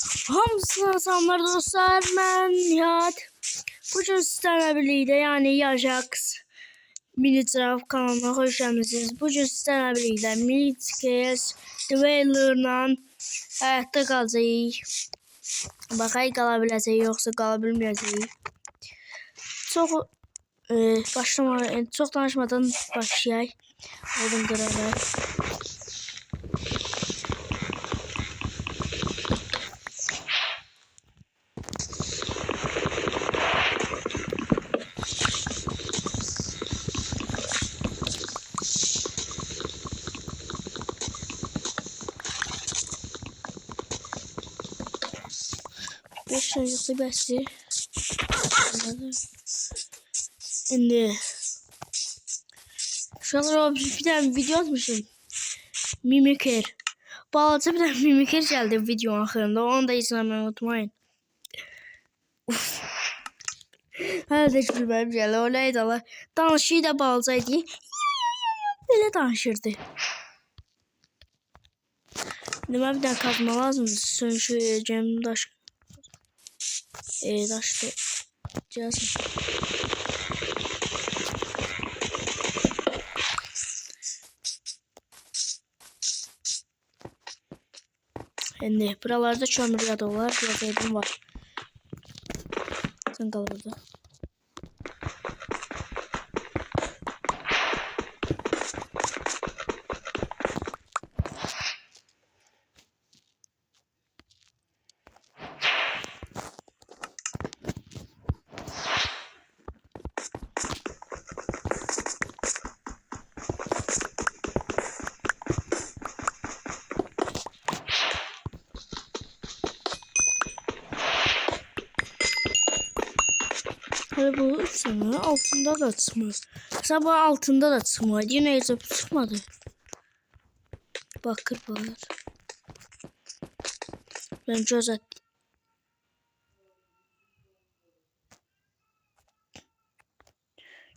Hamısına salamlar dostlar, mən Nihat. Bugün sizlərlə birlikdə, yəni Ajax Minecraft kanalına xoş gəlmisiniz. Bugün sizlərlə birlikdə Minecraft Dweller'la həyatda qalacağıq. Baxay qala biləcəyik, yoxsa qala bilməyəcəyik. Çox danışmadan başlayaq. Odun qıraraq. Bir şey yoksa bəsdir. İndi uşaqlar bir tane video atmışım. Mimikir. Balaca bir tane mimikir geldi videonun axırında. Onu da izləməyi unutmayın. Hələ də gülməyim gəlir. O neydi Allah. Danışıyı da balacaydı. Belə danışırdı. İndi mən bir tane kazma lazım. Sönsüreceğim daş. Daştı. Cihazım. Şimdi buralarda kömür ya da var. Biraz evim var. Sen kal burada. Tabii bu sana altında da çıkmıyor. Sabah altında da çıkmıyor. Yine yazıp çıkmadı. Bakır var. Ben göz ettim.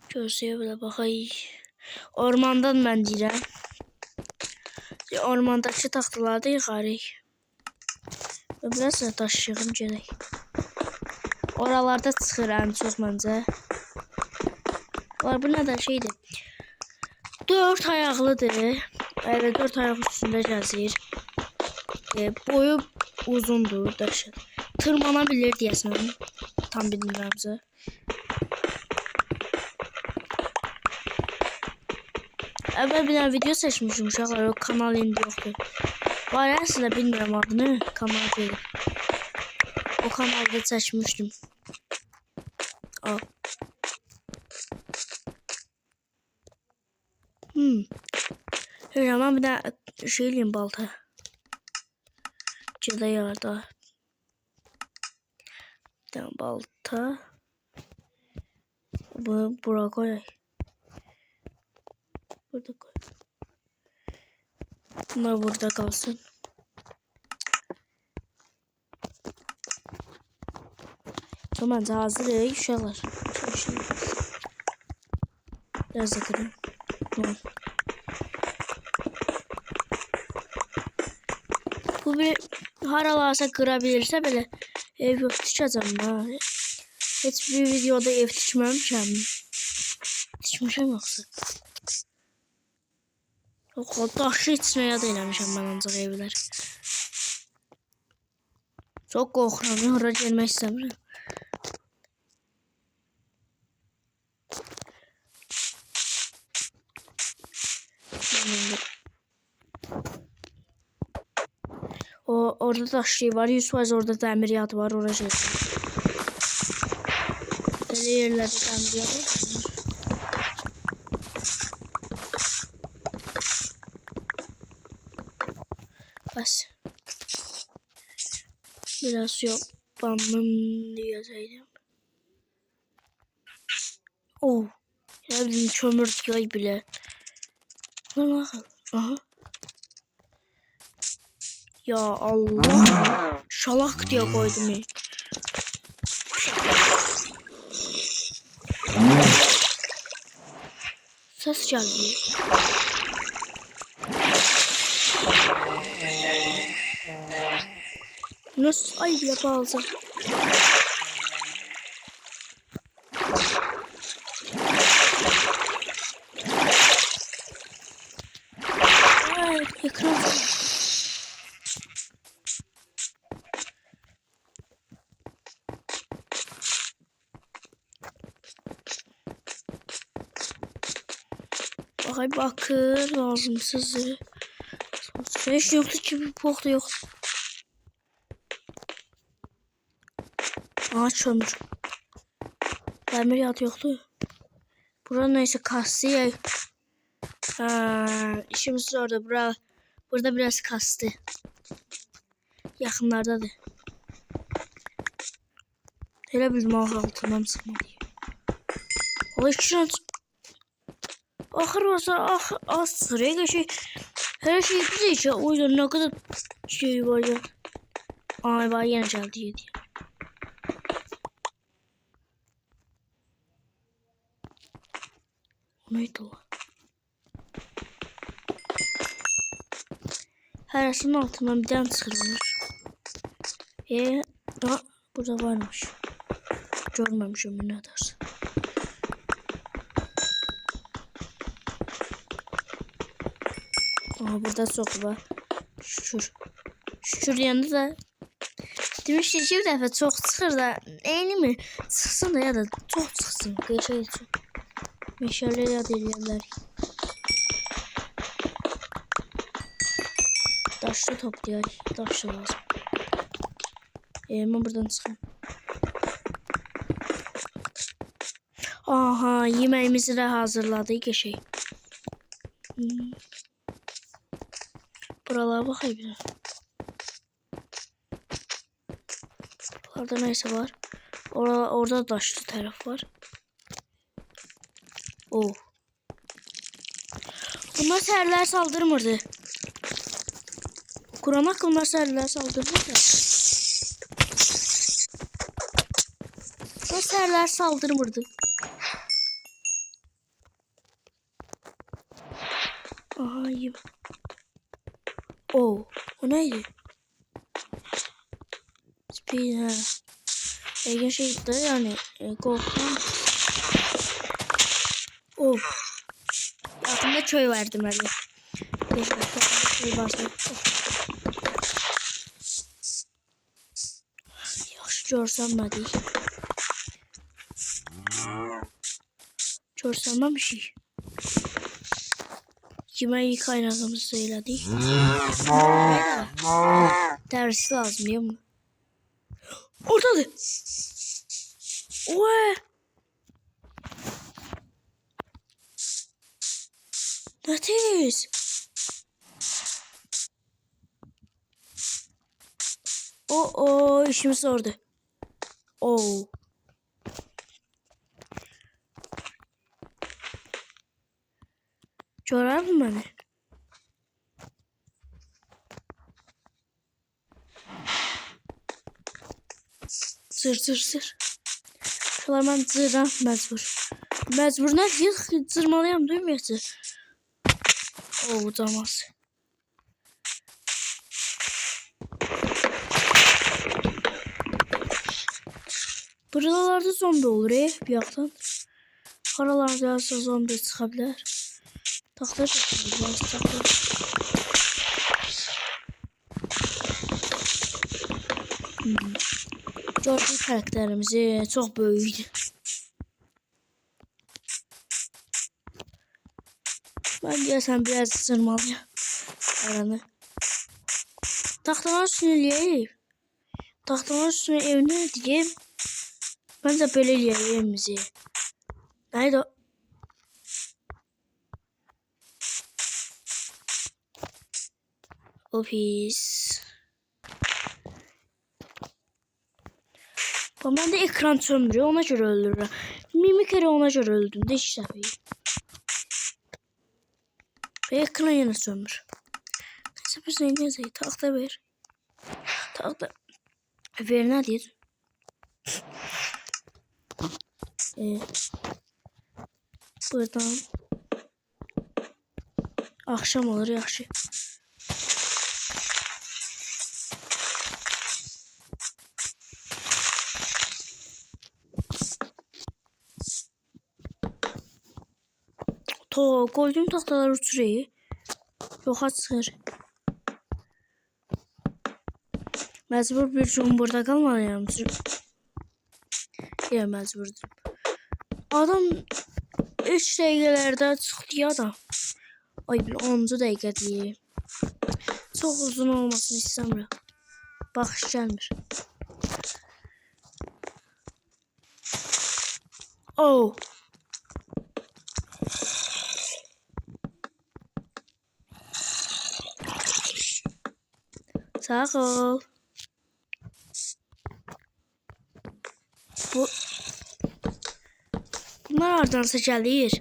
Gözlüğe bile bakayım. Ormandan ben deyirəm. Ormandakı taxtaları da yıxarıq. Və biraz da daş yığım gedək. Oralarda çıxır ən çox məncə. Bu nə də şeydir. 4 ayaqlıdır. Evet, 4 ayaq üstündə gəzir. Boyu uzundur. Dəhşət. Tırmana bilir deyəsən. Tam bilmirəmsə. Əvvəl bir dənə video seçmişim uşaqlar. O kanal indi yoxdur. Var əslində bilmirəm adını. Kanal deyil. O kanalda seçmiştim. Al. Hemen bir de şeyliyim balta. Cıda yarda. Bir tane balta. Bunu buraya koy. Burada koy. Bunlar burada kalsın. Tamam, hazır uşaqlar. Biraz da kırayım. Tamam. Bu bir haralarsa kırabilirse belə ev tikəcəm mən. Heç bir videoda ev tikməmişəm. Tikmişəm yoxsa? Yox, daşı içməyə də eləmişəm mən ancaq evlər. Çox qorxuram, ora gəlmək istəmirəm. Orada da şey var, 100% orada dəmiryat var, oraya şey. Belə yerlərdə dəmiryat var. Bəs. Biraz yok, bamım diyəcəydim. Ya bizim kömür tıkay bile. Aha. Ya Allah. Şalak diye koydum. Ses geldi. Nasıl ay bile pahalı. Ay ekran. Ay bakır lazımsızı. Hiç yoktu ki bir bok da yok. Ağaç kömür. Demir yat yoktu. Burada neyse kastı. İşimiz orada. Burada biraz kastı. Yakınlardadır. Elə bildim altından çıxma diye. Ay şans. Axır olsa az çıxır. Her şey bize içe. O yüzden ne kadar şey var ya. Ay var yine geldi diye. Neydi o? Herasının altından bir tane çıkılmış. Burada varmış. Görmemişim ne dersin. Burada çok var. Şükür yanında da demiştim ki bir defa çok çıxır da eyni mi? Çıxsın da ya da çok çıxsın. Geçer için. Meşale yad eləyərlər. Daşlı toplayaq. Daşlı lazım. Ben buradan çıxayım. Aha, yemeğimizi de hazırladık şey. Buralara bakayım bir. Burada neyse var. Orada daşlı taraf var. Oh. Bunlar serler saldırmırdı. Kuramak bunlar serler saldırmırdı. Bunlar serler saldırmırdı. Aha iyi. Oh. O neydi? Speed ha. Egen şey de yani korkmam. Oh. Altında çöy verdim öyle. 5 dakika çöy vardı. Yaxşı görsənmədik. Görsənməmişik. Yeməyi qaynadığımızı elədik. Dərsi lazım ya mı? Oradadır. Oy. Netiz. O işimiz orada. Oh. Görer mi beni? Zır. Şular ben zıram mecbur. Mecbur ne diyor? Zırmalıyam duymuyorsa. Oh ucamaz. Buralarda zombi olur bir yaktan. Aralarda yarısı zombi çıkabilir. Taxta çıkabilir. Gördük karakterimizi çok böyüydü. Ben gelsen biraz sırmalıyım. Aranı. Taxtanın üstüne eləyəyim. Taxtanın üstüne evine diyeyim. Ben de böyle eləyəyim evimizi. Nerede o? O pis. Ben de ekran sömürüyor, ona göre öldürürüm. Mimikeri ona göre öldüm de hiç tabii. Ve ekran yine sömür. Neyse biz ne yazayım? Tahta ver. Tahta. Ver ne diyor? Buradan. Akşam olur yaxşı. Oho, koydum taxtalar uçuruyor. Yoxa çıxır. Məcbur bir gün burada qalmalıyam. Ya məcburdur. Adam 3 dəqiqələrdə çıxdı ya da. Ay bir 10-cu dəqiqədir. Çox uzun olmasını istəmirəm. Baxış gəlmir. Oh. Sağ ol. Bunlar hardansa gəlir.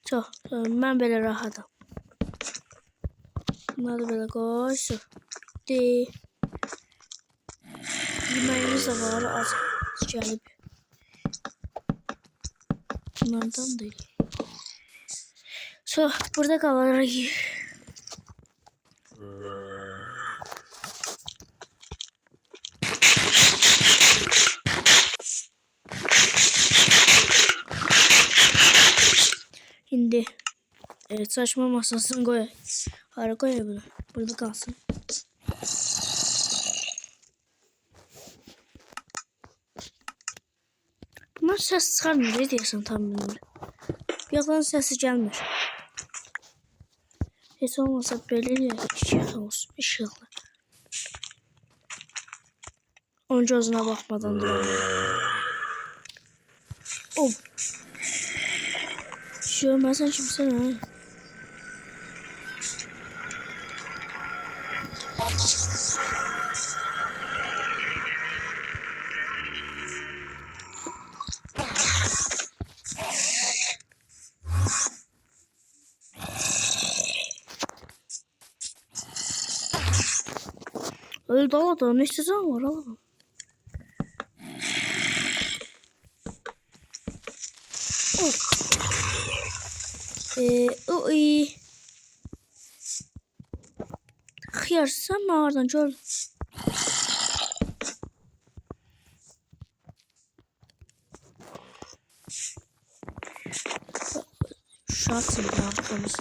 Çox, mən belə rahatam. Bunları belə qoy. Bitti. Yeməyimiz də var, az gəlib. Bunlardan değil. Burada qalarıq. İndi saçma masasını koy. Hara koy bunu. Burada kalsın. Bunlar ses çıkarmıyor. Ne diyorsun tam bilmiyorum. Bir yandan sesi gelmiyor. Hiç olmasa böyle ya. Işık olsun. Işıklı. Onun gözüne bakmadan duramıyorum. Oh. Görmezsen kimsen ha. Öyle daladı. Ne istesen var alalım. Oy. Xiyar sen mi oradan gördün? Şansın yaptığımız.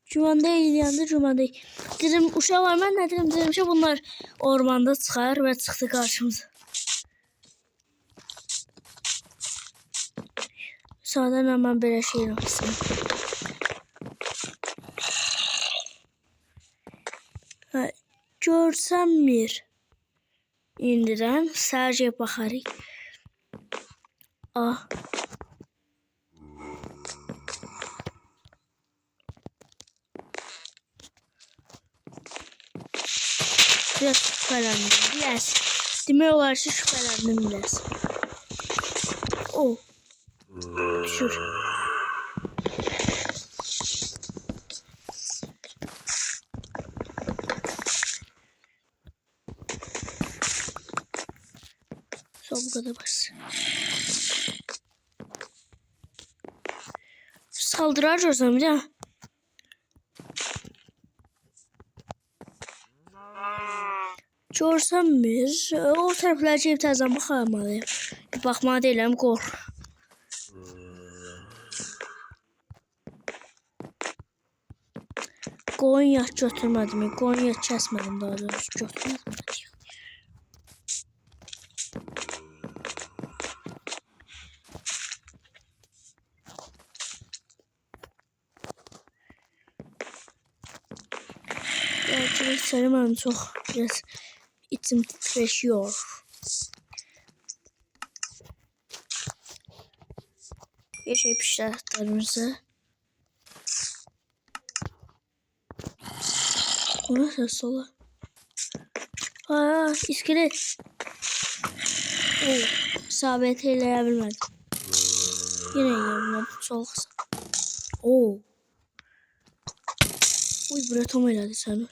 Cuma değil yandı cuma değil. Dedim uşağı var ben ne dedim şey bunlar ormanda çıkar ve çıktı karşımıza. Sağdan hemen böyle şey yapsın. Görsem bir indirəm, sadece baxarıq. Ah. Biraz şüphelendim. Biraz. Demək olar ki şüphelendim biraz. Oh. Düşür. Bu kadar bas. Saldırar görsem bir de. Görsem bir. O tərəflərə gəlib təzən baxmalıyım. Bir baxmalı deyiləm, qorx. Qoyun yaş götürmədim. Qoyun yaş kəsmədim daha doğrusu. Götürmədim. Gerçekten sarımam çok biraz içim titreşiyor. Yaşayıp işaretlerimizi. Bu nasıl sola? Aa iskelet. İsabet eyleyebilmedim. Yine yiyebilmedim. Sol kısa. Oo. Uy buraya tam elədi səni.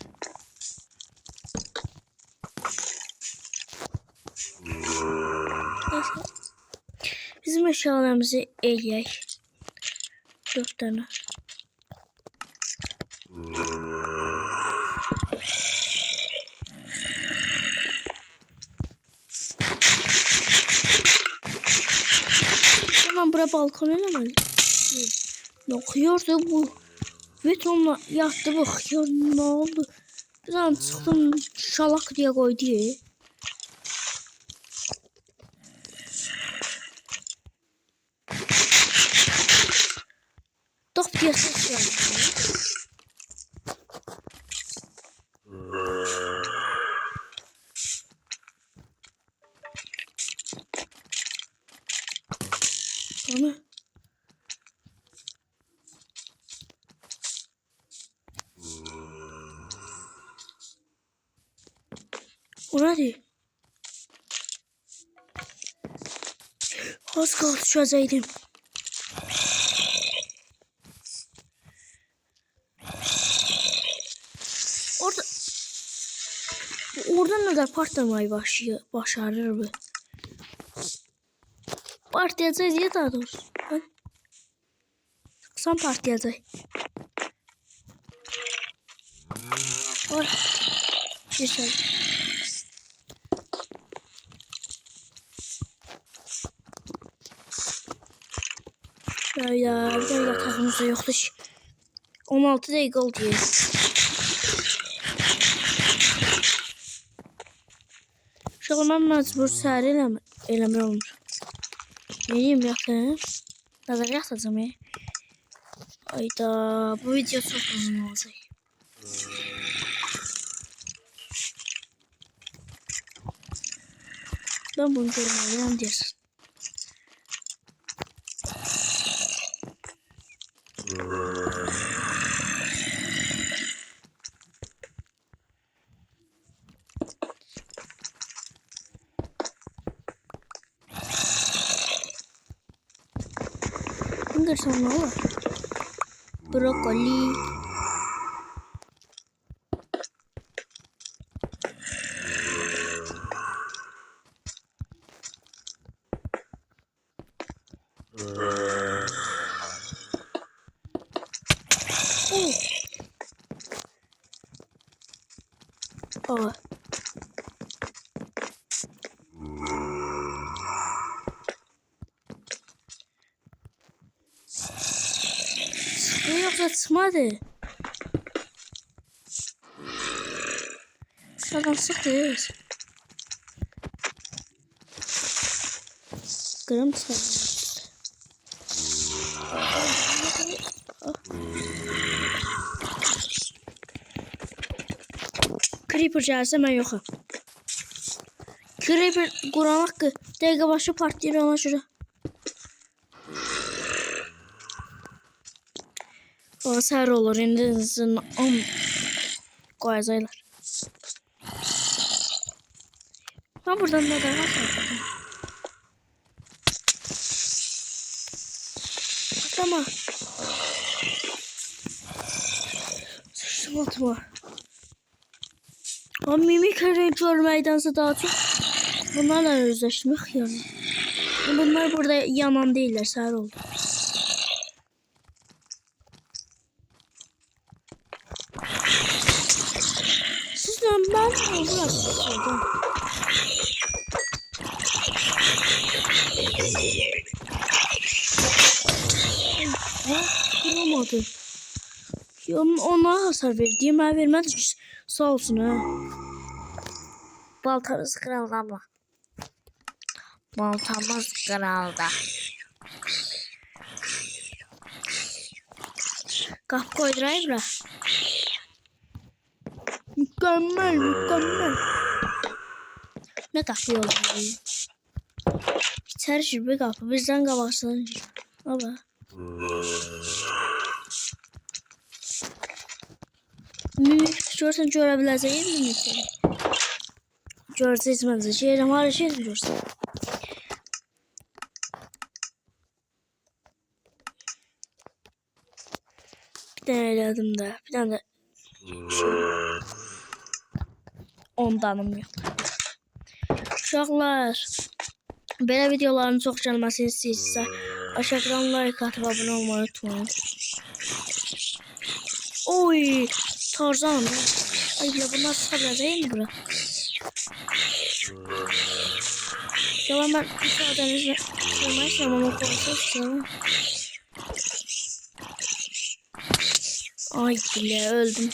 Bizim eşyalarımızı eləyək. 4 tane. Hemen buraya balkon eləməli. Yoxuyordu bu. Betonla yattı bakıyor. Ne oldu? Bir an çıktım şalak diye koydu. Top diye ses geldi. Ana. O ne? Az kaldı çözeydim. Oradan ne kadar partlamayı başarır bu. Partlayacağız ya daha doğrusu. Sen partlayacak. Ay. Güzel. Ya yatağımızda yoktur. 16 dakika oldu ya. Şu an ben mecbur səhər eləmir olmuş. Neyim yatım? Nəzər yatacağım ya. Ayda bu video çok uzun olacak. Ben bunu görmeliyim diyorsun. Enggak sama lah. Brokoli. Oh. Yoksa çıkmadı. Şuradan sıkıyoruz. Kırım çıkıyoruz. Creeper gelse ben yokum. Creeper kuran hakkı. Dəqiqə başı partlayır ona şurada. O səhər olur. İndi 10 qoyacaqlar. Ben buradan ne kadar var? Atlama. Sıçtım altıma. O mimikleri görməkdənsə daha çok bunlarla özleşmek yani. Bunlar burada yaman değiller, səhər oldu. Sizlə ben oldular. Kıramadı. Ona hasar verdiğim ben vermedi ki sağ olsun ha. Baltamız kırıldı ama. Baltamız kırıldı. Kapı koydurayım bırak. Mükemmel mükemmel. Ne kapı oldu? İçeri şir bir kapı bizden kabarsın. Baba. Mimik görsen görebileceğim mimikleri. Göreceğiz bence. Şeyim var şey görsen. Bir tane elədim de. Bir tane de. 10 danım yok. Uşaqlar. Belə videoların çox gəlməsini istəyirsə, aşağıdan like atıb abunə olmayı unutmayın. Oy, Tarzan. Ay, bunlar çıxa biləcəyim bura. Yalan ben müsaadenizle sığmaysam ama konuşursam. Ay bile öldüm.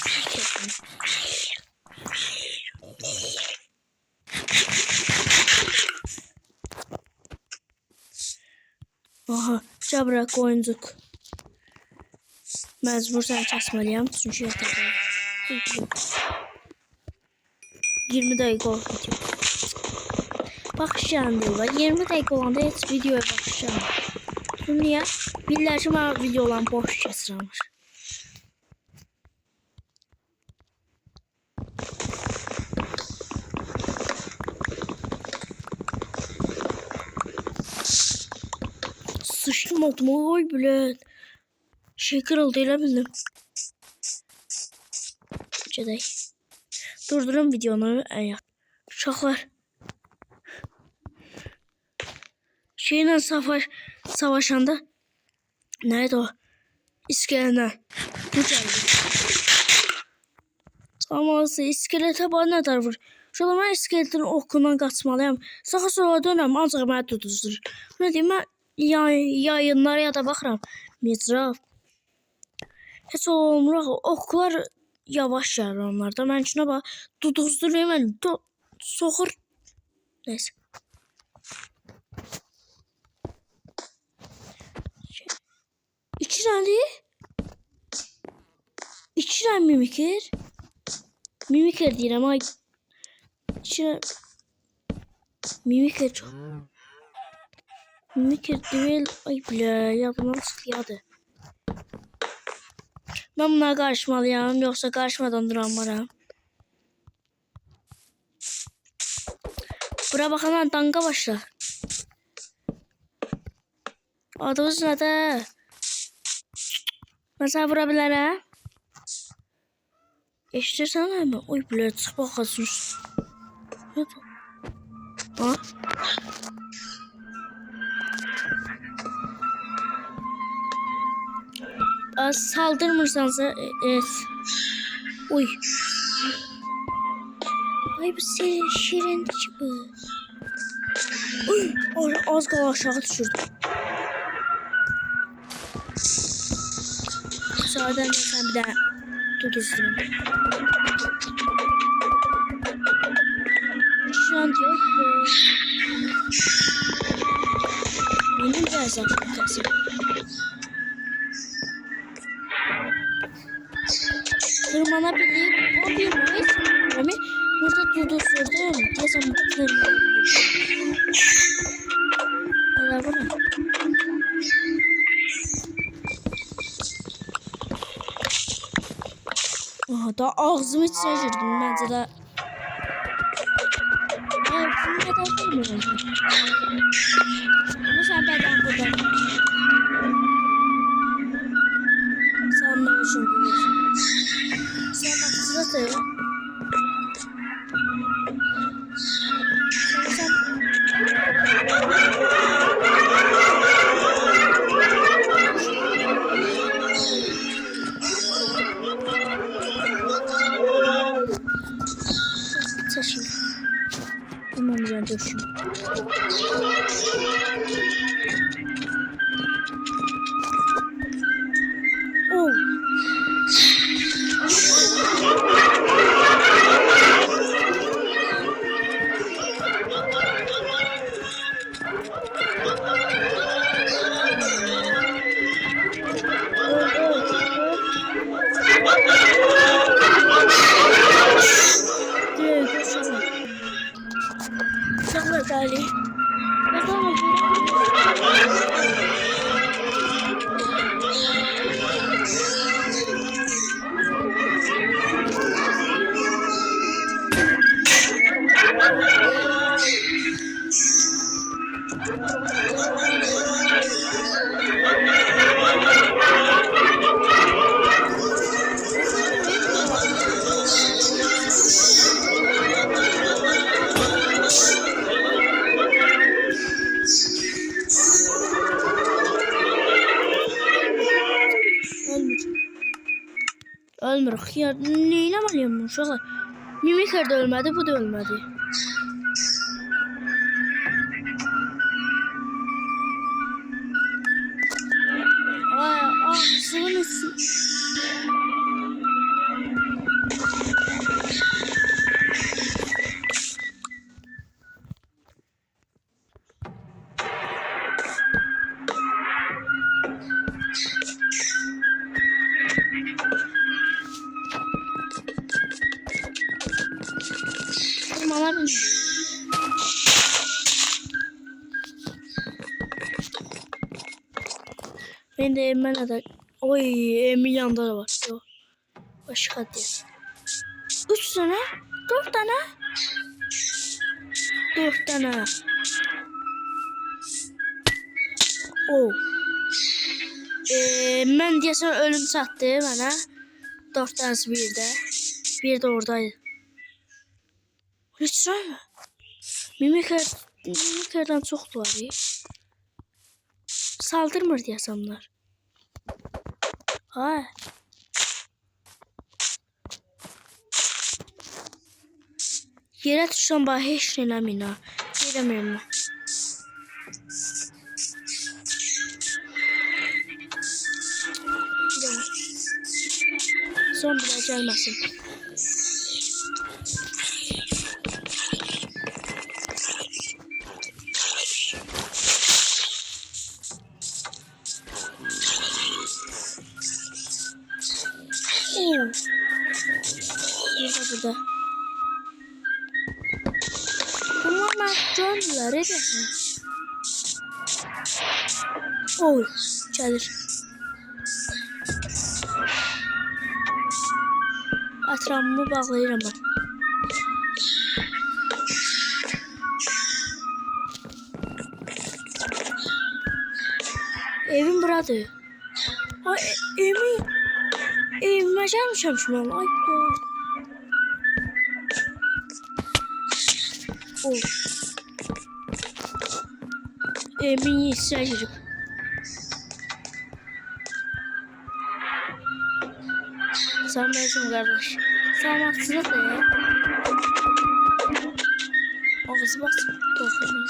Aha, cabrak oyuncuk. Məcbur sən kəsməliyəm çünki yatacağım. 20 dəqiqə oldu. Baxışacağım diyorlar. 20 dəqiqə olanda heç videoya baxışacağım. Niyə? Bilirlər ki, mən videolarını boş keçirəmiş. Sıçtım altıma, oy bilet. Şey kırıldı, elə bildim. Gedək. Durdurun videonu. Uşaqlar. Şeyle savaşanda neydi o? İskelene. Bu geldi. Ama iskelete bana ne kadar vur. Şu an ben iskeletin okundan kaçmalıyım. Sağa sola dönəm, ancaq mənə tutuzdur. Ne diyeyim, mən yayınlara ya da baxıram. Mizraf. Heç olmur, oklar yavaş gəlir onlarda. Mən şuna bax, tutuzduruyor, mən soxur. Neyse. İçirəm mimikir. Mimikir deyirəm, ay. İçirəm. Mimikir çox. Mimikir deyil. Ay bilə, yadımdan çıxyadı. Mən bunlara qarışmalıyam, yoxsa qarışmadan duranmaram. Bura baxanan danqa başla. Adınız nədir? Mən sənə vura bilərəm. Eşitirsən mi? Oy bilə, çıx baxasın. Ha? Saldırmırsansa evet. Oy. Ay bu şirin çıkı. Oy, az qala aşağı düşürdüm. Müsaaden sen bir daha tut istedim. Şu an diyor ki benim de azaltacağım. Tırmanabilir. O bir neyse. Ama burada durdurdum. Diyesem tırmanabilir. Hala bu ne? Aha, da ağzımı içine girdim. Bence de. Evet, bunu neden bilmiyorum. Bunu sen beden burada. Sen ne için biliyorsun? Sen bak size söyle. Sen. Taşın. Tamam ben düşün. Oh. Dali. Bakalım. Bilmirik. Ya neyləməliyəm bu uşaqlar? Mimikər də ölmədi, bu da ölmədi. Ay, ağzının içi. Bana bindi. Ben de Emre'ne de... Oy, Emin yanında da var. Yok. Başka değil. 3 tane? 4 tane? 4 tane. Oh. Mən deyəsən ölüm çatdı mənə. 4 tanesi bir də. Bir də oradaydı. Heç mi? Mimikərdən çoxdular. Saldırmır deyəsən bunlar. Ha. Yerə düşsən bax heç nə eləməyin ha. Gedəməyim mən. Son bile gelmesin. Burada. Bunlar döndüler edersin. Oy, gelir. Atramımı bağlayıram ben. Evim buradır. Ay, evime gelmişim şu an. Ay, oh. Evimin içine girip. Sen mezun kardeş. Sen aksine de ya. Ağzı bak. Dokun.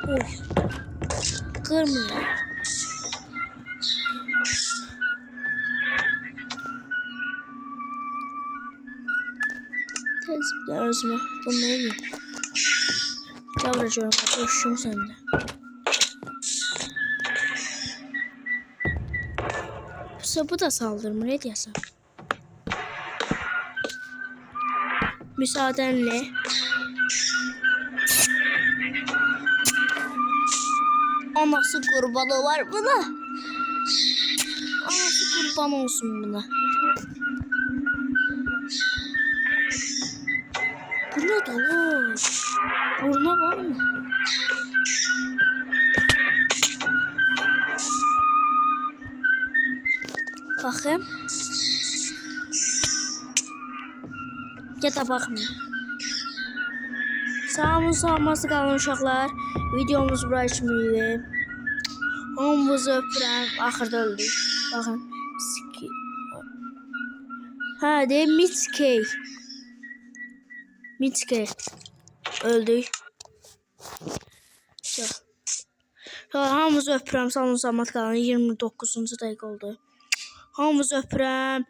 Oy. Kırmıyor. Tezbide özüme. Bunları yiyeyim. Yavrucuğum. Koşum sende. Bu da saldırmır. Ne diyorsun? Müsaadenle. Anası kurban olar buna. Anası kurban olsun buna. Bu ne dolu? Buruna var mı? Bakayım. Ya da bakmayayım. Sağolun qalın uşaqlar. Videomuz buraya kimiydi. Hamınızı öpürəm. Axırda öldük. Baxın. Hə, deyim Mitskey. Öldük. Hamınızı öpürəm. Sağolun qalın. 29-cu dəqiqə oldu. Hamınızı öpürəm.